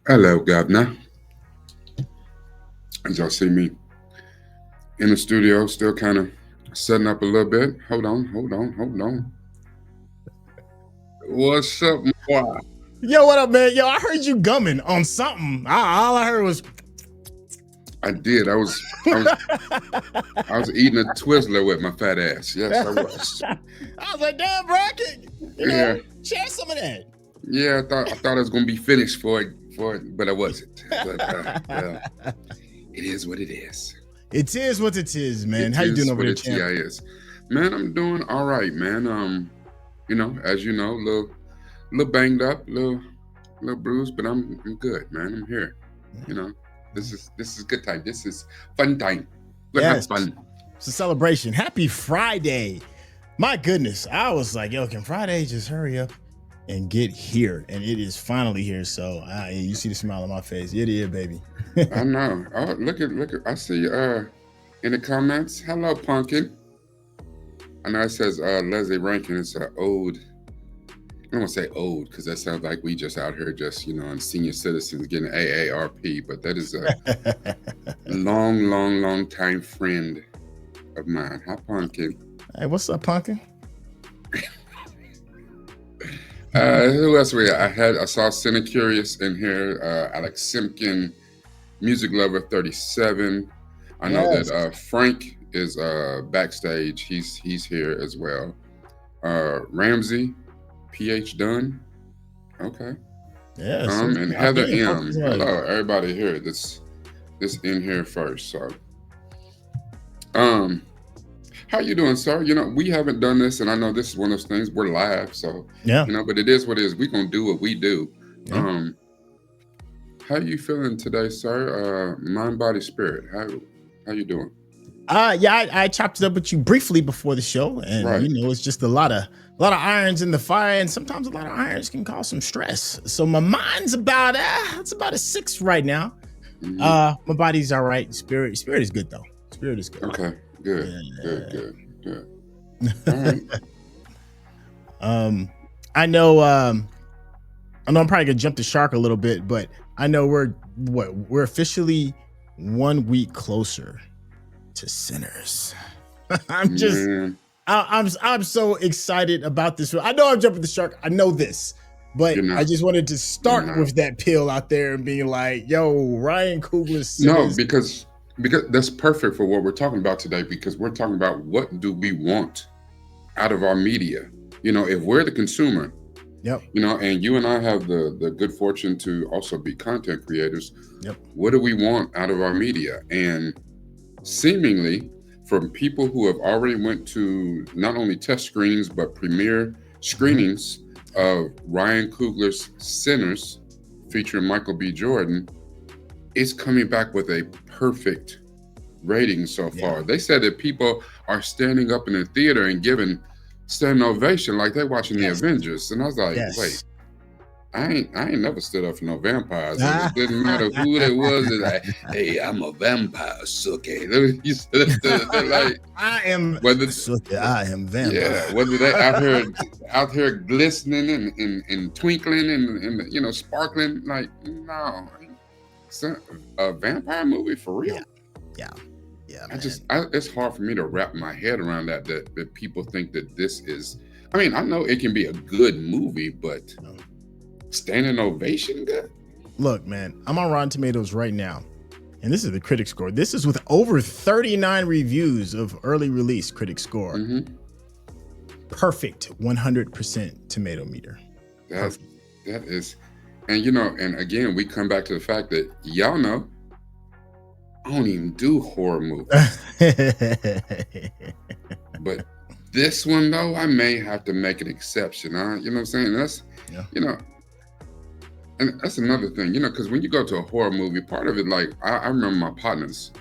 Hello, Governor. As y'all see me in the studio, still kind of setting up a little bit. Hold on. What's up, boy? Yo, what up, man? Yo, I heard you gumming on something. All I heard was. I did. I was eating a Twizzler with my fat ass. Yes, I was. I was like, damn, bro, Yeah, share some of that. yeah. I thought I was gonna be finished for it, but I wasn't. But well, it is what it is. It is what it is, man. It How you doing is over what there, a champ? TI is. Man, I'm doing all right, man. As you know, little banged up, little bruised, but I'm good, man. I'm here. You know, this is good time. This is fun time. We're gonna have Yes, fun. it's a celebration. Happy Friday. My goodness, I was like, yo, can Friday just hurry up and get here? And it is finally here. So you see the smile on my face. It is, baby. I know. Oh, look at. I see. In the comments, hello, pumpkin. I know it says Leslie Rankin. It's an old. I don't want to say old because that sounds like we just out here just and senior citizens getting AARP, but that is a long time friend of mine. Hi, pumpkin. Hey, what's up, Pumpkin? Who else we got? I saw Cine Curious in here. Alex Simpkin, Music Lover 37. I know Yes. that Frank is backstage. He's here as well. Ramsey, PH Dunn. Okay. Yes. And Heather M. Hello, everybody here. This in here first. So how you doing, sir? We haven't done this, and I know this is one of those things. We're live, so Yeah. but it is what it is. We're gonna do what we do. Yeah. How you feeling today, sir? Mind, body, spirit. How you doing? Yeah, I chopped it up with you briefly before the show, and Right. it's just a lot of irons in the fire, and sometimes a lot of irons can cause some stress. So my mind's about it's about a 6 right now. Mhm. My body's all right. Spirit is good though. Spirit is good. Okay. Good. Yeah. Good. All right. I know I'm probably gonna jump the shark a little bit, but I know we're officially 1 week closer to Sinners. Man. I'm so excited about this. I know I'm jumping the shark. I know this, but You're not. I just wanted to start You're not. with that pill out there and being like, yo, Ryan Coogler's No, Sinners. because that's perfect for what we're talking about today, because we're talking about what do we want out of our media. If we're the consumer, Yep. And you and I have the good fortune to also be content creators. Yep. What do we want out of our media? And seemingly from people who have already went to not only test screenings but premiere screenings of Ryan Coogler's Sinners featuring Michael B. Jordan, it's coming back with a perfect rating so far. They said that people are standing up in the theater and giving standing ovation like they're watching the Avengers. And I was like, wait, I ain't never stood up for no vampires. It didn't matter who it was. It's like, hey, I'm a vampire, sucky. Like, I am sucky. I am vampire. Yeah, whether they out here glistening and twinkling and sparkling, like, no, it's a vampire movie for real. Yeah. It's hard for me to wrap my head around that people think that this is. I mean, I know it can be a good movie, but standing ovation good. Look, man, I'm on Rotten Tomatoes right now, and this is the critic score. This is with over 39 reviews of early release critic score. Mm-hmm. Perfect 100% tomato meter. That is, and again, we come back to the fact that y'all know I don't even do horror movies. But this one, though, I may have to make an exception. You know what I'm saying? That's, and that's another thing, because when you go to a horror movie, part of it, like, I remember my partners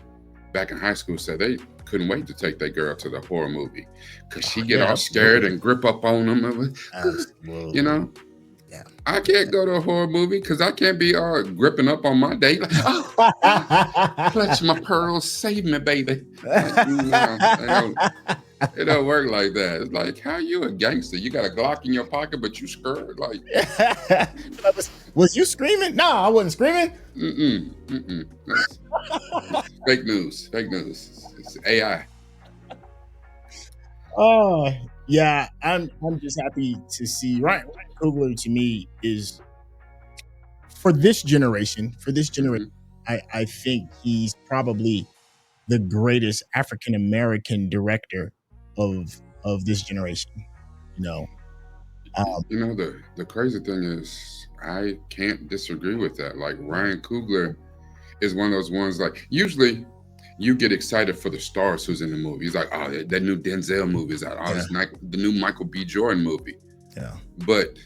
back in high school said they couldn't wait to take their girl to the horror movie because she get all scared and grip up on them. Yeah. I can't go to a horror movie because I can't be gripping up on my date. Like, clutch my pearls, save me, baby. Like, It don't work like that. It's like, how you a gangster? You got a Glock in your pocket, but you scared? Like, Was you screaming? No, I wasn't screaming. That's fake news. Fake news. It's AI. Oh yeah, I'm just happy to see Ryan Coogler. To me, is for this generation. For this generation, Hmm. I think he's probably the greatest African American director of this generation. You know, um, You know, the crazy thing is, I can't disagree with that. Like, Ryan Coogler is one of those ones, like, usually you get excited for the stars who's in the movie. He's like, oh, that new Denzel movie is out. Oh, yeah, the new Michael B. Jordan movie. yeah, But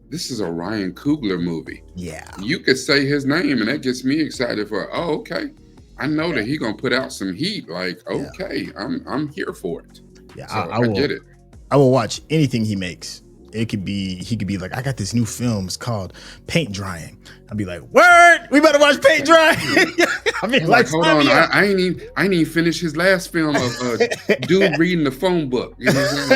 this is a Ryan Coogler movie. yeah, You could say his name, and that gets me excited for, oh, okay. I know yeah, that he gonna put out some heat. Like, yeah, okay, I'm here for it. yeah. So I get it. I will watch anything he makes. It could be he could be like, I got this new film. It's called Paint Drying. I'd be like, word, we better watch Paint Drying. I mean, I'm like, like, hold on, I ain't even finished his last film of dude reading the phone book. You know what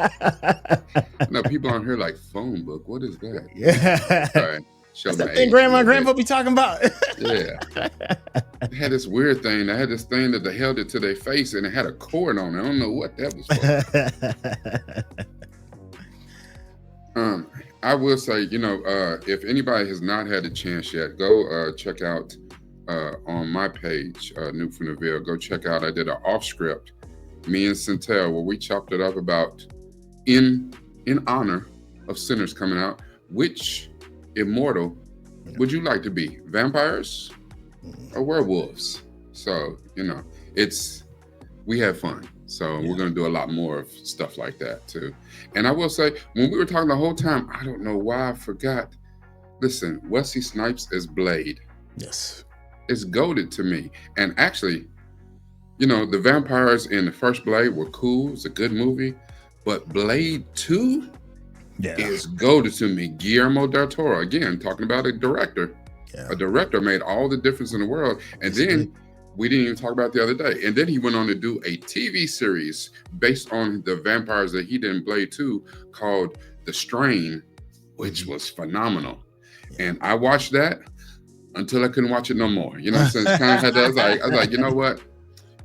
I'm saying? No, people on here like, phone book. What is that? yeah. Sorry, show That's my that thing age a little grandpa bit. be talking about. Yeah, they had this weird thing. They had this thing that they held it to their face, and it had a cord on it. I don't know what that was for. Um, I will say, if anybody has not had a chance yet, go check out on my page, NupeFromDaVille. Go check out. I did an off script, me and Syntell, where we chopped it up about in honor of Sinners coming out. Which immortal would you like to be? Vampires or werewolves? So it's we have fun. So Yeah. we're going to do a lot more of stuff like that too. And I will say, when we were talking the whole time, I don't know why I forgot. Listen, Wesley Snipes as Blade Yes. is goated to me. And actually, the vampires in the first Blade were cool. It's a good movie. But Blade 2 Yeah. is goated to me. Guillermo del Toro, again, talking about a director. Yeah. A director made all the difference in the world. And Yes, then we didn't even talk about it the other day. And then he went on to do a TV series based on the vampires that he did in Blade 2 called The Strain, which was phenomenal. And I watched that until I couldn't watch it no more. You know what I'm saying? It's kind of had that. I was like, you know what?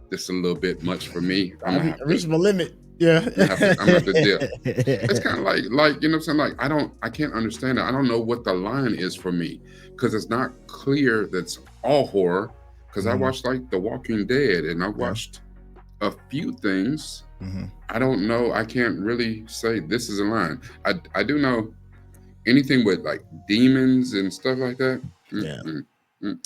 This is a little bit much for me. I reached my limit. Yeah. I'm gonna have to dip. It's kind of like, you know what I'm saying? Like, I can't understand it. I don't know what the line is for me, because it's not clear that's all horror. Because I watched like The Walking Dead, and I watched a few things. I don't know. I can't really say this is a line. I do know anything with like demons and stuff like that. Yeah. Nope.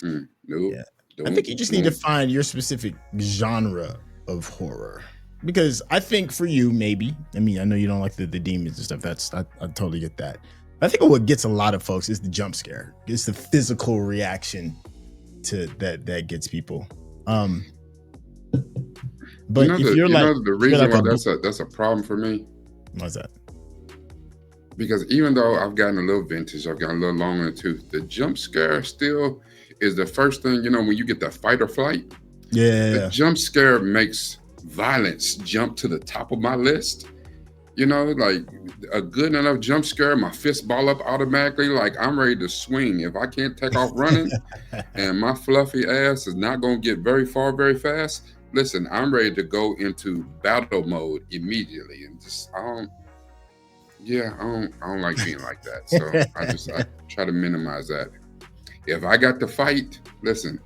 Yeah. I think you just need to find your specific genre of horror. Because I think for you, maybe, I mean, I know you don't like the demons and stuff. I totally get that. I think what gets a lot of folks is the jump scare. It's the physical reaction to that gets people. But if you're like, the reason why that's a problem for me. What's that? Because even though I've gotten a little vintage, I've gotten a little long in the tooth, the jump scare still is the first thing, when you get that fight or flight. Yeah. The jump scare makes violence jump to the top of my list. Like a good enough jump scare, my fist ball up automatically, like I'm ready to swing. If I can't take off running and my fluffy ass is not going to get very far very fast, listen, I'm ready to go into battle mode immediately. And just I don't like being like that. So I try to minimize that. If I got to fight, listen,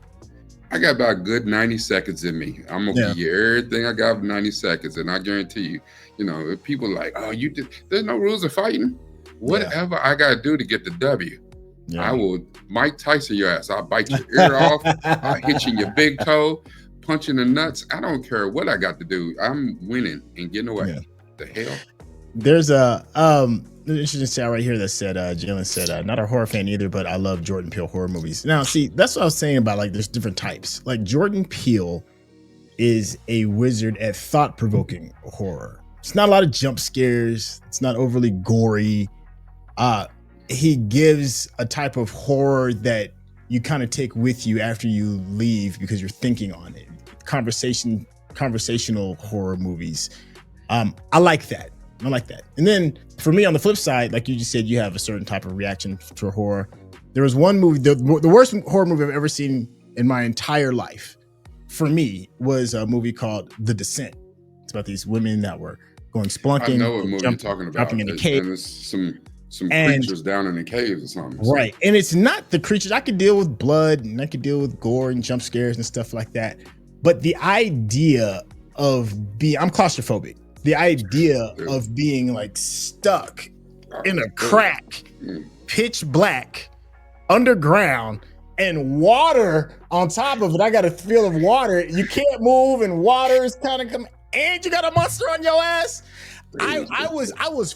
I got about a good 90 seconds in me. I'm gonna give you everything I got for 90 seconds, and I guarantee you, if people like, oh, there's no rules of fighting. Whatever I gotta do to get the W, I will Mike Tyson your ass. I'll bite your ear off. I'll hit you in your big toe, punch in the nuts. I don't care what I got to do. I'm winning and getting away. The hell? There's a interesting stat right here that said Jalen said not a horror fan either, but I love Jordan Peele horror movies. Now, see, that's what I was saying about, like, there's different types. Like, Jordan Peele is a wizard at thought-provoking horror. It's not a lot of jump scares. It's not overly gory. He gives a type of horror that you kind of take with you after you leave because you're thinking on it. Conversation conversational horror movies. I like that. And then for me, on the flip side, like you just said, you have a certain type of reaction to horror. There was one movie, the worst horror movie I've ever seen in my entire life, for me, was a movie called The Descent. It's about these women that were going splunking. I know what movie you're talking about. Jumping in a cave. And there's some creatures down in the caves or something. Right. And it's not the creatures. I could deal with blood and I could deal with gore and jump scares and stuff like that. But the idea of I'm claustrophobic. The idea of being like stuck in a crack, pitch black, underground, and water on top of it. I got a feel of water. You can't move, and water is kind of coming, and you got a monster on your ass. I was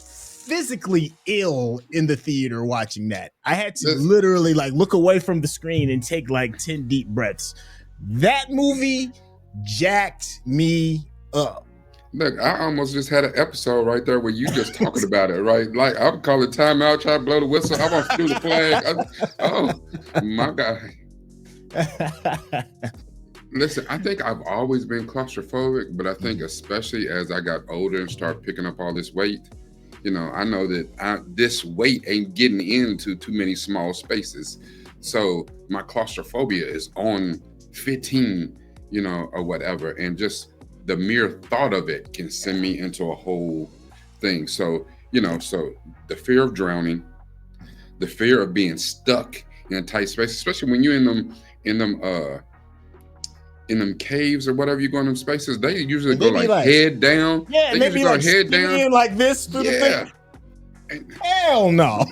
physically ill in the theater watching that. I had to literally like look away from the screen and take like 10 deep breaths. That movie jacked me up. Look, I almost just had an episode right there where you just talking about it, right? Like, I would call it timeout, try to blow the whistle. I want to do the flag. Oh, my God. Listen, I think I've always been claustrophobic, but I think especially as I got older and started picking up all this weight, you know, I know that this weight ain't getting into too many small spaces. So my claustrophobia is on 15, you know, or whatever. And just the mere thought of it can send me into a whole thing. So, you know, so the fear of drowning, the fear of being stuck in a tight space, especially when you're in them caves or whatever, you go in them spaces, they usually go like head down. Yeah, they usually go head down like this through the thing. Hell no.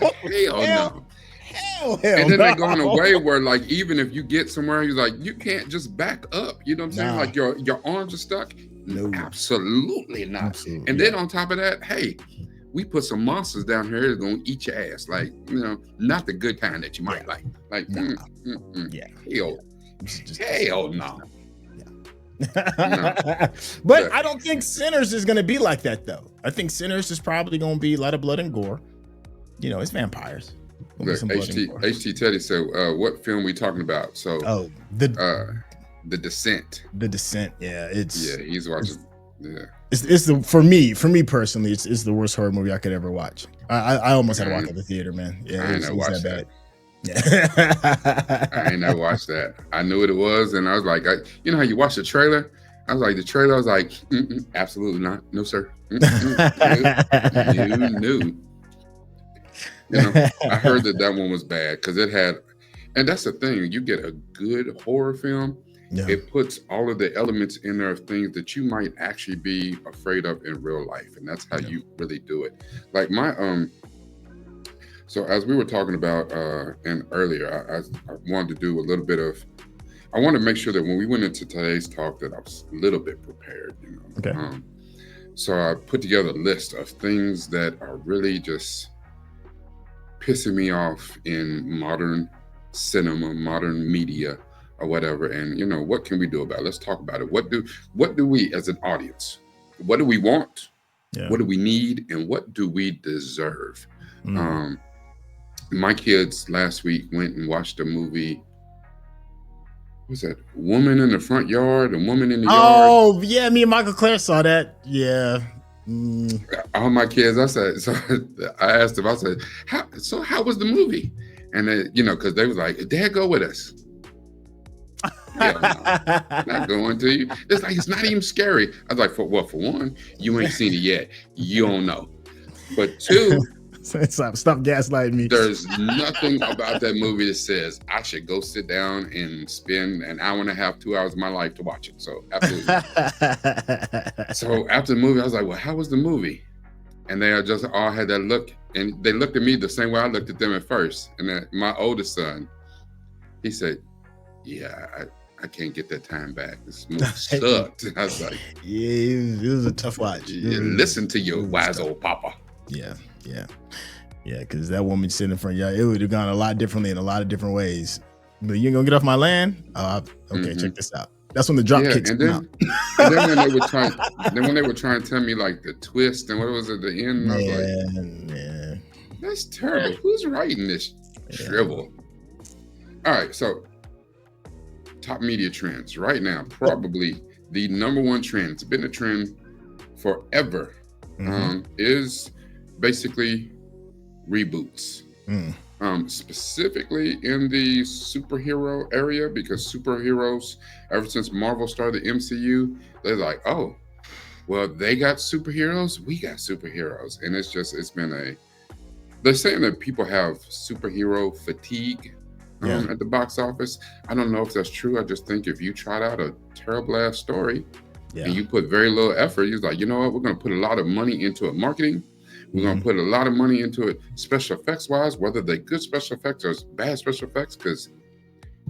Hell and then no. they go in a way where like even if you get somewhere, he's like, you can't just back up. You know what I'm saying? Like your arms are stuck. No, absolutely not. Absolutely. And then on top of that, hey, we put some monsters down here that's gonna eat your ass. Like, you know, not the good kind that you might like. Like, hell no. But I don't think Sinners is gonna be like that though. I think Sinners is probably gonna be a lot of blood and gore. You know, it's vampires. Look, HT Teddy said, what film we talking about? So The Descent. The Descent, yeah. He's watching. It's the for me personally, it's the worst horror movie I could ever watch. I almost had to walk out of the theater, man. Yeah, I ain't never watched that. Yeah. I ain't never watched that. I knew what it was, and I was like, you know how you watch the trailer? I was like, absolutely not. No, sir. No. You know, I heard that one was bad because it had, and that's the thing. You get a good horror film, it puts all of the elements in there of things that you might actually be afraid of in real life, and that's how you really do it. Like my so as we were talking about and earlier, I wanted to do a little bit of. I want to make sure that when we went into today's talk that I was a little bit prepared. You know. Okay. So I put together a list of things that are really just pissing me off in modern cinema, modern media, or whatever. And you know, what can we do about it? Let's talk about it. What do we as an audience? What do we want? Yeah. What do we need? And what do we deserve? My kids last week went and watched a movie. What was that? Woman in the Front Yard, a Woman in the Yard. Oh yeah, me and Michael Clare saw that. Yeah. All my kids, I asked them, I said, how was the movie? And they, you know, because they was like, Dad, go with us. Hell no, not going to you. It's like, it's not even scary. I was like, for one, you ain't seen it yet. You don't know. But two, stop gaslighting me. There's nothing about that movie that says I should go sit down and spend an hour and a half, 2 hours of my life to watch it. So absolutely. So after the movie, I was like, well, how was the movie? And they just all had that look, and they looked at me the same way I looked at them at first. And then my oldest son, he said, yeah, I can't get that time back. This movie sucked. I was like, yeah, it was a tough watch. Listen to your wise old papa. Yeah, because that woman sitting in front of y'all, it would have gone a lot differently in a lot of different ways. But you ain't gonna get off my land? Okay, check this out. That's when the drop kicks and out. And then when they were trying to tell me like the twist and what was at the end, I was like, that's terrible. Who's writing this shrivel? All right, so top media trends right now, probably the number one trend, it's been a trend forever, is basically reboots. Specifically in the superhero area, because superheroes, ever since Marvel started the MCU, they're like, oh, well, they got superheroes, we got superheroes. And it's been they're saying that people have superhero fatigue at the box office. I don't know if that's true. I just think if you tried out a terrible ass story and you put very little effort, you're like, you know what, we're going to put a lot of money into it, marketing. We're going to put a lot of money into it, special effects wise, whether they're good special effects or bad special effects, because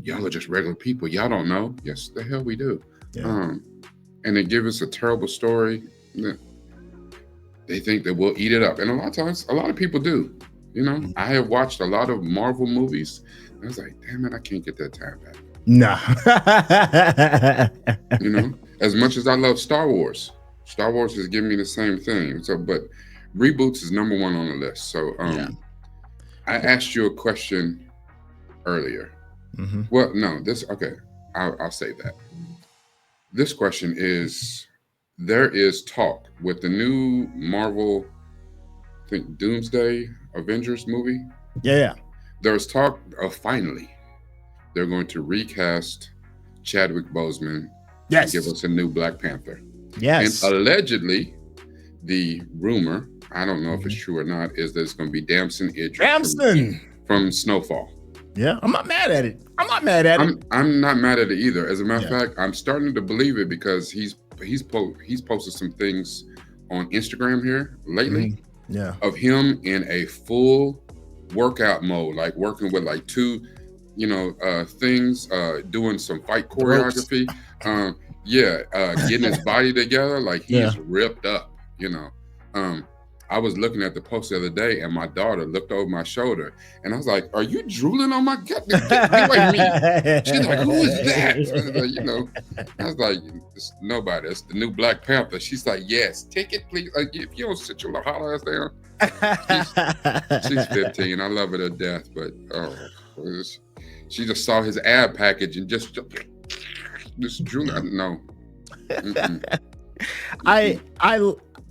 y'all are just regular people. Y'all don't know. Yes, the hell we do. And they give us a terrible story. They think that we'll eat it up. And a lot of times, a lot of people do. You know, I have watched a lot of Marvel movies. And I was like, damn it, I can't get that time back. Nah. You know, as much as I love Star Wars has given me the same thing. So, but Reboots is number one on the list. So I asked you a question earlier. Well, no, I'll say that. This question is, there is talk with the new Marvel, I think Doomsday Avengers movie. Yeah. There's talk of finally they're going to recast Chadwick Boseman and give us a new Black Panther. Yes. And allegedly, the rumor, I don't know if it's true or not, is that it's going to be Damson Idris from Snowfall. Yeah, I'm not mad at it. I'm not mad at it either. As a matter of fact, I'm starting to believe it because he's posted some things on Instagram here lately. Of him in a full workout mode, like working with like two, things, doing some fight choreography. Getting his body together, like he's ripped up, I was looking at the post the other day, and my daughter looked over my shoulder, and I was like, "Are you drooling on my gut? Get away from me!" She's like, "Who is that?" I was like, "It's nobody. It's the new Black Panther." She's like, "Yes, take it, please. Like, if you don't sit your little holler ass down." She's 15. I love her to death, but she just saw his ad package and just drooling. No.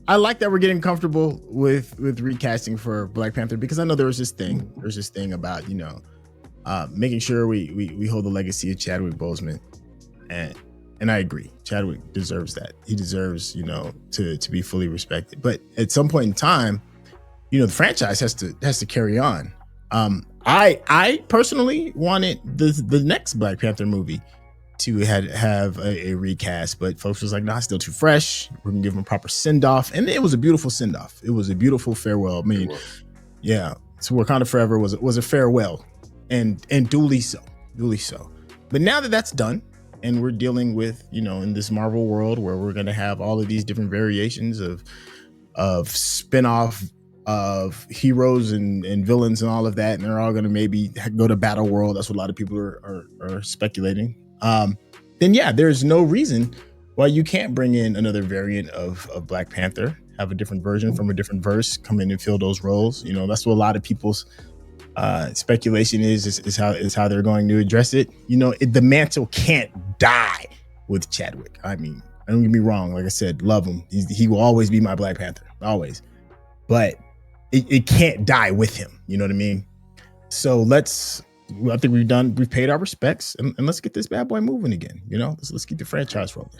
I like that we're getting comfortable with recasting for Black Panther, because I know there's this thing about, making sure we hold the legacy of Chadwick Boseman. And I agree. Chadwick deserves that. He deserves, to be fully respected. But at some point in time, the franchise has to carry on. I personally wanted the next Black Panther movie to have a recast, but folks was like, nah, still too fresh. We're gonna give him a proper send-off. And it was a beautiful send-off. It was a beautiful farewell. I mean, so Wakanda Forever was a farewell, and duly so. But now that that's done, and we're dealing with, in this Marvel world where we're gonna have all of these different variations of spin-off of heroes and villains and all of that, and they're all gonna maybe go to Battle World. That's what a lot of people are speculating. Then there's no reason why you can't bring in another variant of Black Panther, have a different version from a different verse, come in and fill those roles. That's what a lot of people's speculation is how they're going to address it. The mantle can't die with Chadwick. I mean, don't get me wrong. Like I said, love him. He will always be my Black Panther, always. But it can't die with him. You know what I mean? So I think we've paid our respects, and let's get this bad boy moving again. Let's keep the franchise rolling.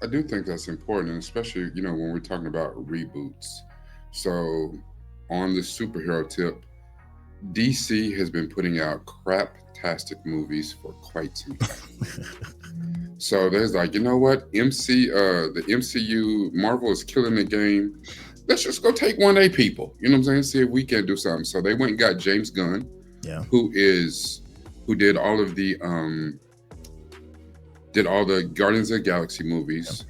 I do think that's important, and especially, when we're talking about reboots. So on the superhero tip, DC has been putting out crap-tastic movies for quite some time. So there's like, you know what? the MCU, Marvel is killing the game. Let's just go take 1A people. You know what I'm saying? See if we can do something. So they went and got James Gunn. Who did all of the Guardians of the Galaxy movies,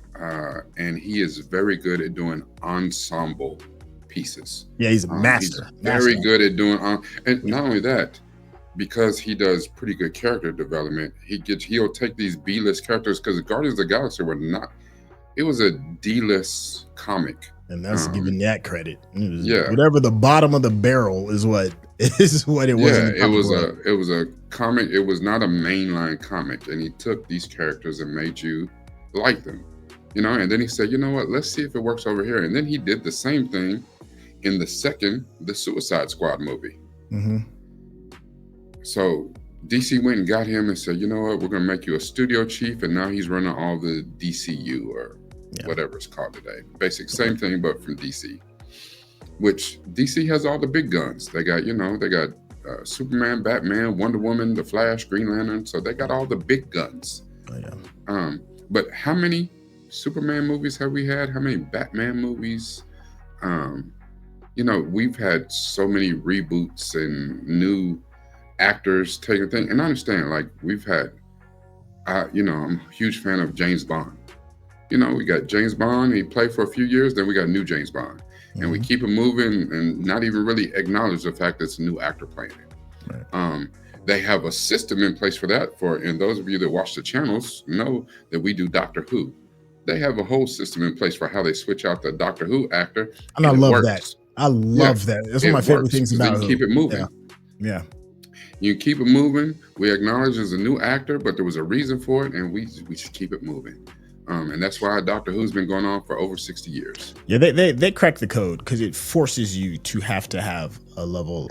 and he is very good at doing ensemble pieces. He's a master. He's very good at doing and not only that, because he does pretty good character development. He'll take these B-list characters, because the Guardians of the Galaxy it was a D-list comic. And that's giving that credit. Whatever the bottom of the barrel is what it was. Yeah, it was a comic. It was not a mainline comic, and he took these characters and made you like them. And then he said, you know what, let's see if it works over here. And then he did the same thing in the Suicide Squad movie. Mm-hmm. So DC went and got him and said, you know what, we're going to make you a studio chief. And now he's running all the DCU or whatever it's called today. Basic, same thing, but from DC, which DC has all the big guns. They got, Superman, Batman, Wonder Woman, The Flash, Green Lantern. So they got all the big guns. Oh, yeah. But how many Superman movies have we had? How many Batman movies? We've had so many reboots and new actors taking thing. And I understand, like we've had, I'm a huge fan of James Bond. We got James Bond. He played for a few years. Then we got new James Bond, and we keep him moving and not even really acknowledge the fact that it's a new actor playing it. Right. They have a system in place for that. And those of you that watch the channels know that we do Doctor Who. They have a whole system in place for how they switch out the Doctor Who actor. And I love that. I love that. That's one of my favorite things about it. Keep it moving. Yeah. You keep it moving. We acknowledge there's a new actor, but there was a reason for it, and we should keep it moving. And that's why Doctor Who's been going on for over 60 years. Yeah, they crack the code because it forces you to have a level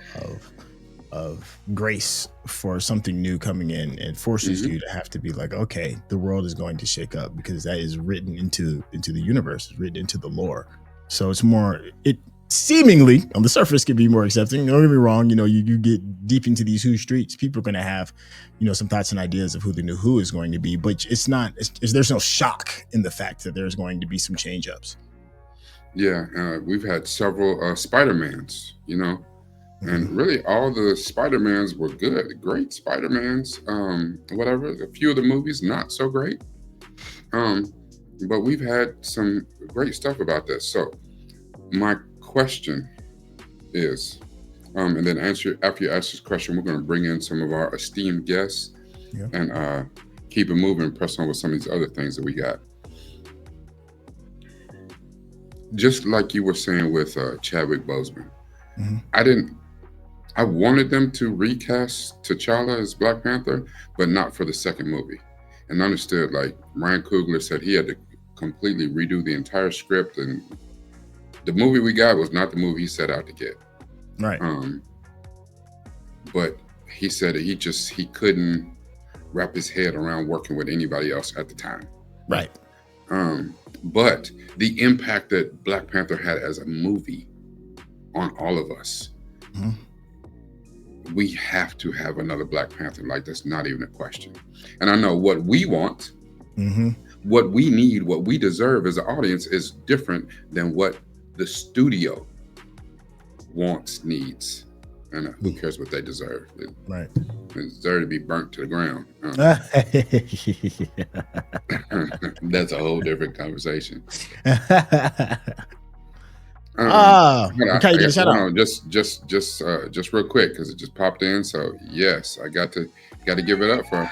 of grace for something new coming in. It forces you to have to be like, okay, the world is going to shake up because that is written into the universe, it's written into the lore. So it's more, it seemingly on the surface could be more accepting. Don't get me wrong, you get deep into these Who streets, people are going to have, some thoughts and ideas of who the new Who is going to be, but there's no shock in the fact that there's going to be some change ups. Yeah, we've had several Spider-Mans, and really all the Spider-Mans were good, great Spider-Mans, whatever. A few of the movies, not so great. But we've had some great stuff about this. So my question is, and then after you ask this question, we're going to bring in some of our esteemed guests and keep it moving and press on with some of these other things that we got. Just like you were saying with Chadwick Boseman, I wanted them to recast T'Challa as Black Panther, but not for the second movie. And understood, like Ryan Coogler said, he had to completely redo the entire script, and the movie we got was not the movie he set out to get. Right. But he said that he couldn't wrap his head around working with anybody else at the time. Right. But the impact that Black Panther had as a movie on all of us, we have to have another Black Panther. Like, that's not even a question. And I know what we want, what we need, what we deserve as an audience is different than what the studio wants, needs. And who cares what they deserve? Right. They deserve to be burnt to the ground. That's a whole different conversation. Okay, just real quick because it just popped in. So yes, I got to give it up for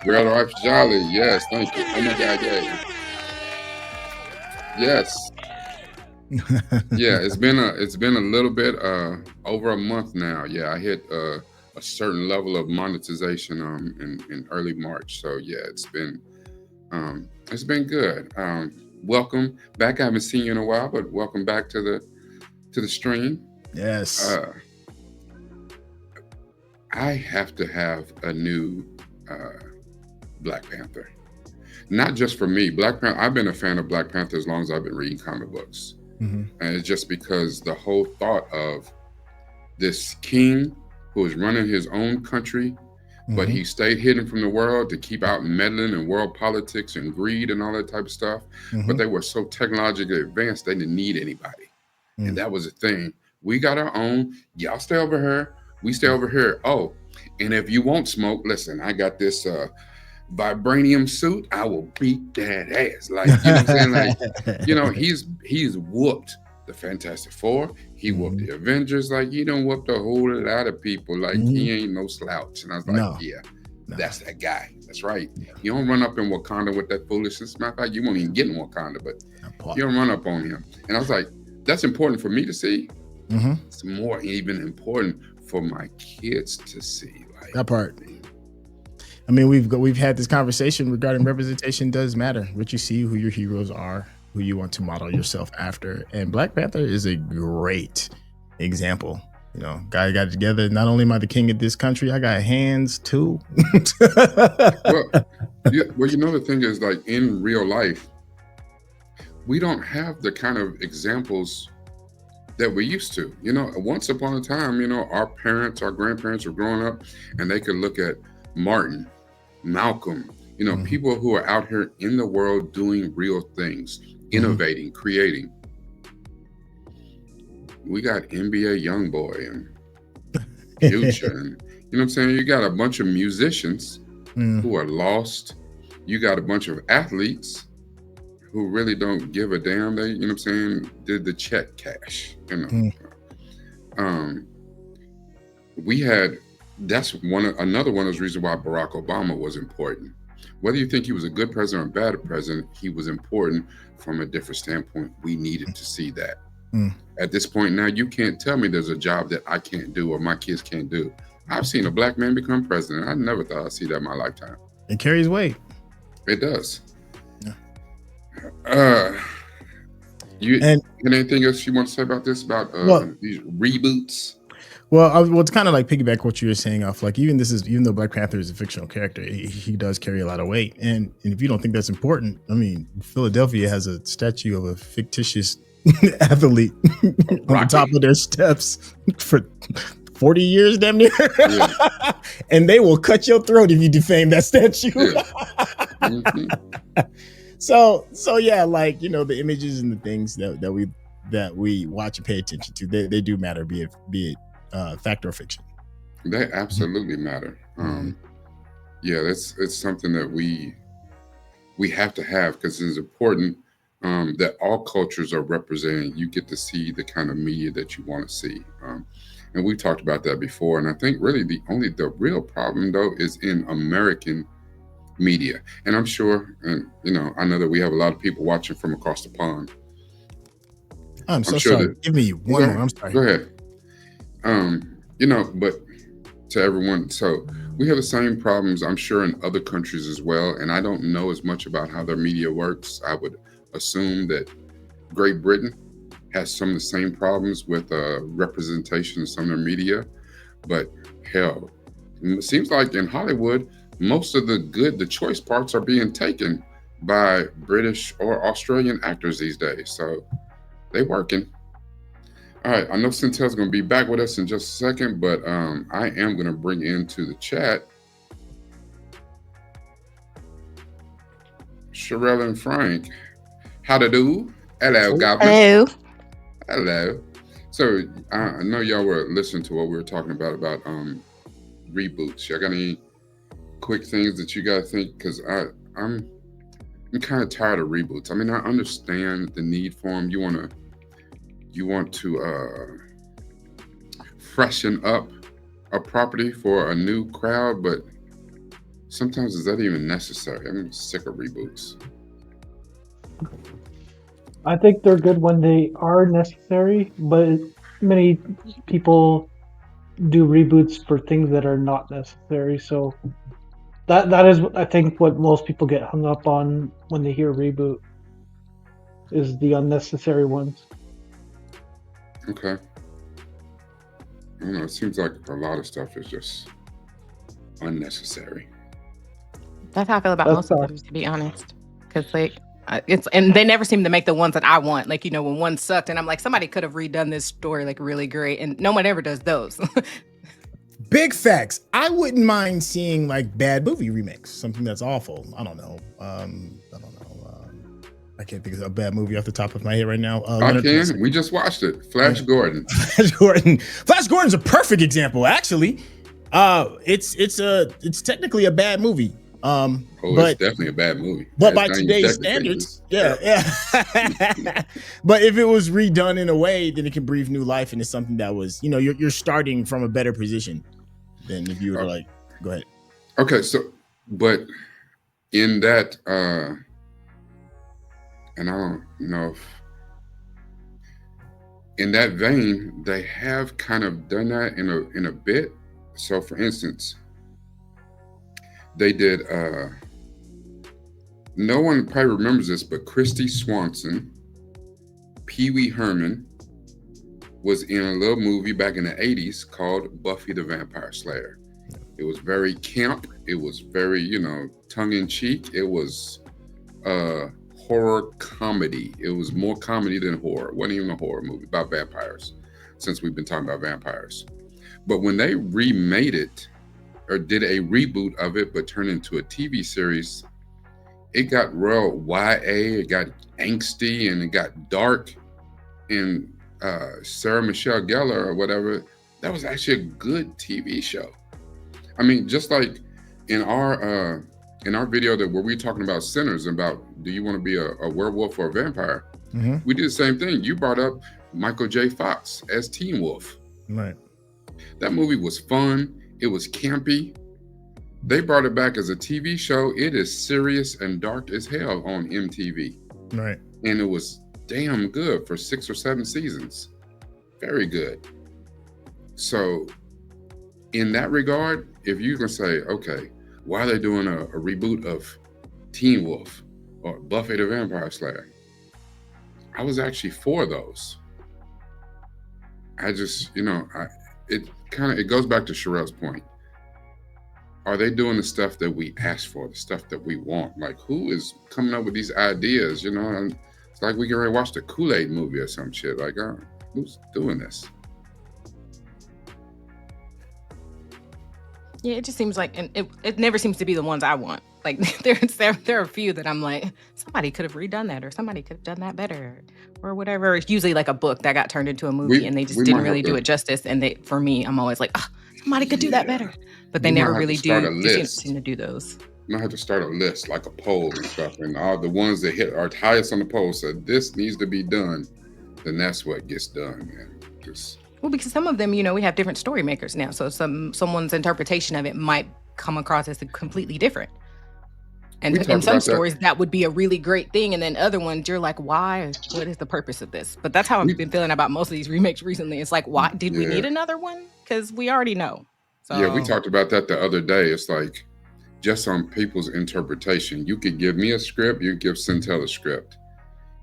Real Life Jolly. Yes, thank you. Oh my God, yeah. Yes. Yeah, it's been a little bit over a month now. Yeah, I hit a certain level of monetization in early March. So yeah, it's been good. Welcome back. I haven't seen you in a while, but welcome back to the stream. Yes. I have to have a new Black Panther. Not just for me. Black Panther, I've been a fan of Black Panther as long as I've been reading comic books. And it's just because the whole thought of this king who is running his own country, but he stayed hidden from the world to keep out meddling in world politics and greed and all that type of stuff. But they were so technologically advanced, they didn't need anybody. And that was the thing. We got our own. Y'all stay over here. We stay over here. Oh, and if you won't smoke, listen, I got this vibranium suit. I will beat that ass. Like, you know what I'm saying? Like, he's whooped the Fantastic Four. He whooped the Avengers. Like, he done whooped a whole lot of people. Like, he ain't no slouch. And I was like, that's that guy. That's right. You don't run up in Wakanda with that foolishness. Matter of fact, you won't even get in Wakanda, but you don't run up on him. And I was like, that's important for me to see. It's more even important for my kids to see. Like, that part. I mean, we've had this conversation regarding representation does matter. What you see, who your heroes are, who you want to model yourself after, and Black Panther is a great example. You know, guy got together. Not only am I the king of this country, I got hands too. Well, yeah. Well, you know, the thing is, like in real life, we don't have the kind of examples that we used to. You know, once upon a time, you know, our parents, our grandparents were growing up, and they could look at Martin, Malcolm, you know, Mhm, people who are out here in the world doing real things, mhm. innovating, creating. We got NBA YoungBoy and Future, and you know what I'm saying. You got a bunch of musicians Mm, who are lost. You got a bunch of athletes who really don't give a damn. They, you know what I'm saying, did the check cash. You know, mm. um, we had that's another one of those reasons why Barack Obama was important. Whether you think he was a good president or a bad president, he was important from a different standpoint. We needed to see that. Mm. At this point now, you can't tell me there's a job that I can't do or my kids can't do. I've seen a black man become president. I never thought I'd see that in my lifetime. It carries weight. It does. Yeah. Uh, you And got anything else you want to say about this? About well, these reboots? well, it's kind of like piggyback what you were saying off. Like even though Black Panther is a fictional character, he does carry a lot of weight. And if you don't think that's important, I mean, Philadelphia has a statue of a fictitious athlete on the top Rocky. of their steps for 40 years, damn near. Yeah. And they will cut your throat if you defame that statue. Yeah. Hmm. So yeah, like, you know, the images and the things that we watch and pay attention to, they do matter, be it fact or fiction. They Mhm, absolutely matter. mhm. Yeah, it's something that we have to have because it's important that all cultures are represented. You get to see the kind of media that you want to see, and we talked about that before. And I think really the real problem though is in American media. And I'm sure, and you know, I know that we have a lot of people watching from across the pond. I'm I'm so sure sorry. that Give me go one more. ahead. I'm sorry. Go ahead. You know, but to everyone, so we have the same problems, I'm sure, in other countries as well. And I don't know as much about how their media works. I would assume that Great Britain has some of the same problems with representation in some of their media. But hell, it seems like in Hollywood, most of the choice parts are being taken by British or Australian actors these days. So they working. All right, I know Syntell's going to be back with us in just a second, but I am going to bring into the chat Sherelle and Frank. How to do? Hello, governor. Hello. Hello. So I know y'all were listening to what we were talking about reboots. Y'all got any quick things that you got to think? Because I'm kind of tired of reboots. I mean, I understand the need for them. You want to freshen up a property for a new crowd, but sometimes is that even necessary? I'm sick of reboots. I think they're good when they are necessary, but many people do reboots for things that are not necessary. So that is, I think, what most people get hung up on when they hear reboot is the unnecessary ones. Okay. I don't know. It seems like a lot of stuff is just unnecessary. That's how I feel about That's most of them, to be honest. Because like it's and they never seem to make the ones that I want. Like, you know, when one sucked and I'm like, somebody could have redone this story like really great, and no one ever does those. Big facts. I wouldn't mind seeing like bad movie remakes, something that's awful. I don't know. I don't know. I can't think of a bad movie off the top of my head right now. I can. We just watched it. Flash Yeah. Gordon. Flash Gordon. Flash Gordon's a perfect example, actually. It's technically a bad movie. Oh, But it's definitely a bad movie. but It's by not even today's technically, standards, it's yeah. But if it was redone in a way, then it can breathe new life into something that was, you know, you're starting from a better position than if you were to terrible. like, go ahead. Okay, so but in that and I don't know if in that vein, they have kind of done that in a bit. So for instance, They did. No one probably remembers this, but Christy Swanson, Pee Wee Herman, was in a little movie back in the 80s called Buffy the Vampire Slayer. It was very camp. It was very, tongue-in-cheek. It was horror comedy. It was more comedy than horror. It wasn't even a horror movie about vampires, since we've been talking about vampires. But when they remade it, or did a reboot of it, but turned into a TV series, it got real YA, it got angsty, and it got dark. And Sarah Michelle Gellar or whatever, that was actually a good TV show. I mean, just like in our video where we were talking about sinners, about do you want to be a werewolf or a vampire? Mm-hmm. We did the same thing. You brought up Michael J. Fox as Teen Wolf. Right. That movie was fun. It was campy. They brought it back as a TV show. It is serious and dark as hell on MTV. Right. And it was damn good for 6 or 7 seasons. Very good. So in that regard, if you can say, okay, why are they doing a reboot of Teen Wolf or Buffy the Vampire Slayer? I was actually for those. I just, it goes back to Sherelle's point. Are they doing the stuff that we asked for, the stuff that we want? Like, who is coming up with these ideas? It's like we can already watch the Kool-Aid movie or some shit. Like, who's doing this? Yeah, it just seems like, and it never seems to be the ones I want. Like there are a few that I'm like, somebody could have redone that, or somebody could have done that better, or whatever. It's usually like a book that got turned into a movie, and they just didn't really do it justice. And for me, I'm always like, somebody could do that better, but they never really do. They seem to do those. You might have to start a list, like a poll and stuff, and all the ones that hit are highest on the poll said this needs to be done. Then that's what gets done, man. Well, because some of them, we have different story makers now, so someone's interpretation of it might come across as completely different. And in some stories, that would be a really great thing. And then other ones, you're like, why? What is the purpose of this? But that's how I've been feeling about most of these remakes recently. It's like, why did we need another one? Because we already know. So. Yeah, we talked about that the other day. It's like, just on people's interpretation. You could give me a script, you give Syntell a script,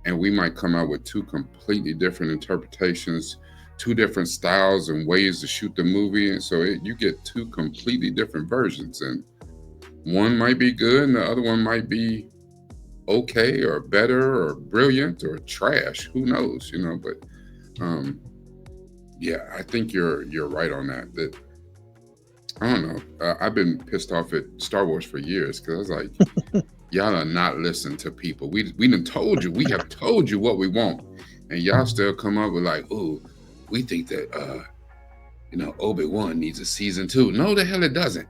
and we might come out with 2 completely different interpretations, 2 different styles and ways to shoot the movie. And so you get 2 completely different versions. And one might be good and the other one might be okay or better or brilliant or trash. Who knows, but yeah, I think you're right on that I don't know. I've been pissed off at Star Wars for years because I was like, y'all are not listening to people. We done told you, we have told you what we want, and y'all still come up with like, oh, we think that Obi-Wan needs a season 2. No, the hell it doesn't.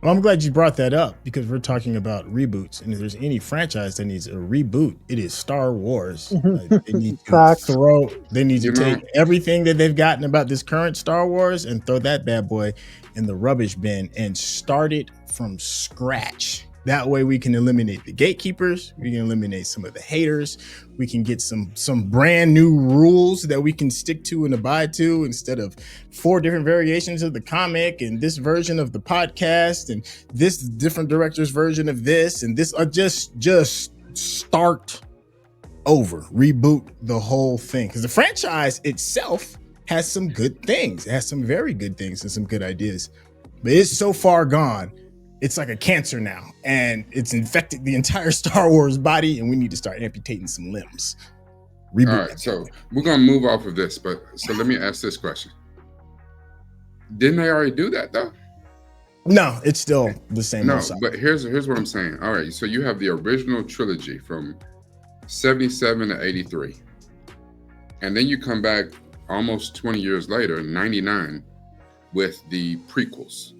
Well, I'm glad you brought that up because we're talking about reboots, and if there's any franchise that needs a reboot, it is Star Wars. They need to take everything that they've gotten about this current Star Wars and throw that bad boy in the rubbish bin and start it from scratch. That way we can eliminate the gatekeepers, we can eliminate some of the haters, we can get some brand new rules that we can stick to and abide to instead of 4 different variations of the comic and this version of the podcast and this different director's version of this and this. Just start over, reboot the whole thing, because the franchise itself has some good things. It has some very good things and some good ideas, but it's so far gone. It's like a cancer now, and it's infected the entire Star Wars body, and we need to start amputating some limbs. Reboot. All right, so we're going to move off of this, but so let me ask this question. Didn't they already do that, though? No, it's still the same. No, but here's what I'm saying. All right, so you have the original trilogy from 77 to 83, and then you come back almost 20 years later, 99, with the prequels.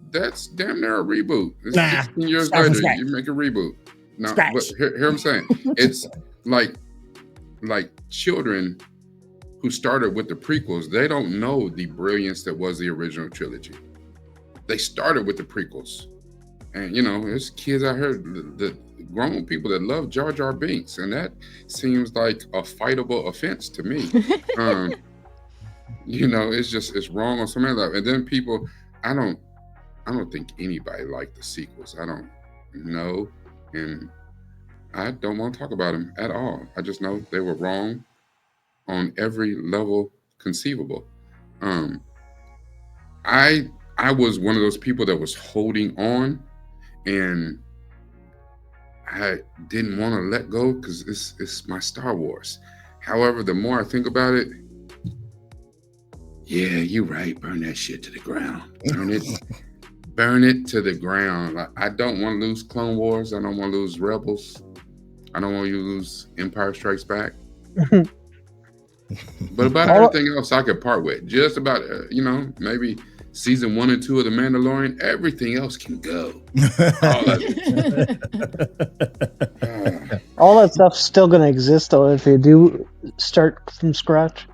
That's damn near a reboot. It's 16 years later, you make a reboot. No, but here I'm saying, it's like children who started with the prequels, they don't know the brilliance that was the original trilogy. They started with the prequels. And, there's kids out here, the grown people that love Jar Jar Binks, and that seems like a fightable offense to me. It's wrong on so many levels. And then people, I don't think anybody liked the sequels. I don't know, and I don't want to talk about them at all. I just know they were wrong on every level conceivable. Um, I I was one of those people that was holding on, and I didn't want to let go because it's my Star Wars. However, the more I think about it, yeah, you're right. Burn that shit to the ground. Burn it to the ground. Like, I don't want to lose Clone Wars. I don't want to lose Rebels. I don't want you to lose Empire Strikes Back. But about everything else, I could part with. Just about, maybe season 1 and 2 of The Mandalorian. Everything else can go. All of it. All that stuff's still going to exist, though, if you do start from scratch.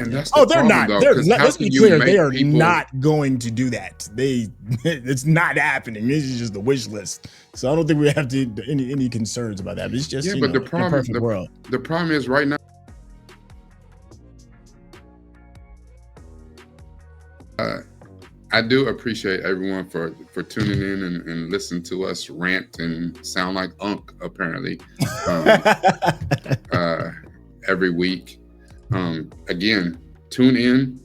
And that's the they're problem, not. though. Let's be clear. They are people... not going to do that. It's not happening. This is just the wish list. So I don't think we have to any concerns about that. But it's just the problem, in a perfect world. The problem is right now. I do appreciate everyone for tuning in and listening to us rant and sound like Unk apparently every week. Again, tune in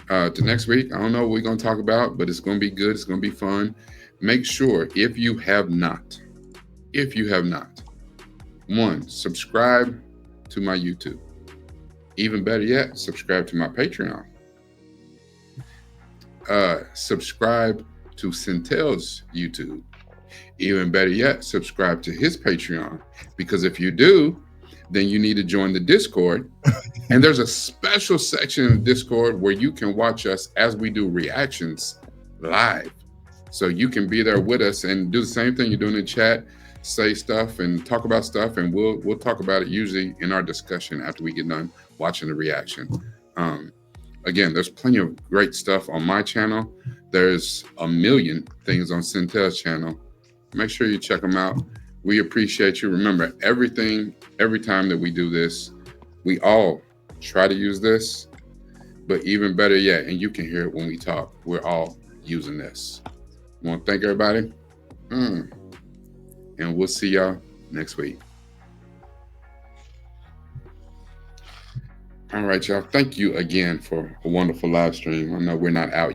to next week. I don't know what we're going to talk about, but it's going to be good. It's going to be fun. Make sure if you have not, one, subscribe to my YouTube. Even better yet, subscribe to my Patreon. Subscribe to Syntell's YouTube. Even better yet, subscribe to his Patreon. Because if you do, then you need to join the Discord. And there's a special section in the Discord where you can watch us as we do reactions live. So you can be there with us and do the same thing you're doing in chat, say stuff and talk about stuff, and we'll talk about it usually in our discussion after we get done watching the reaction. Again, there's plenty of great stuff on my channel. There's a million things on Syntell's channel. Make sure you check them out. We appreciate you. Remember, every time that we do this, we all try to use this, but even better yet, and you can hear it when we talk, we're all using this. I want to thank everybody. And we'll see y'all next week. All right, y'all. Thank you again for a wonderful live stream. I know we're not out.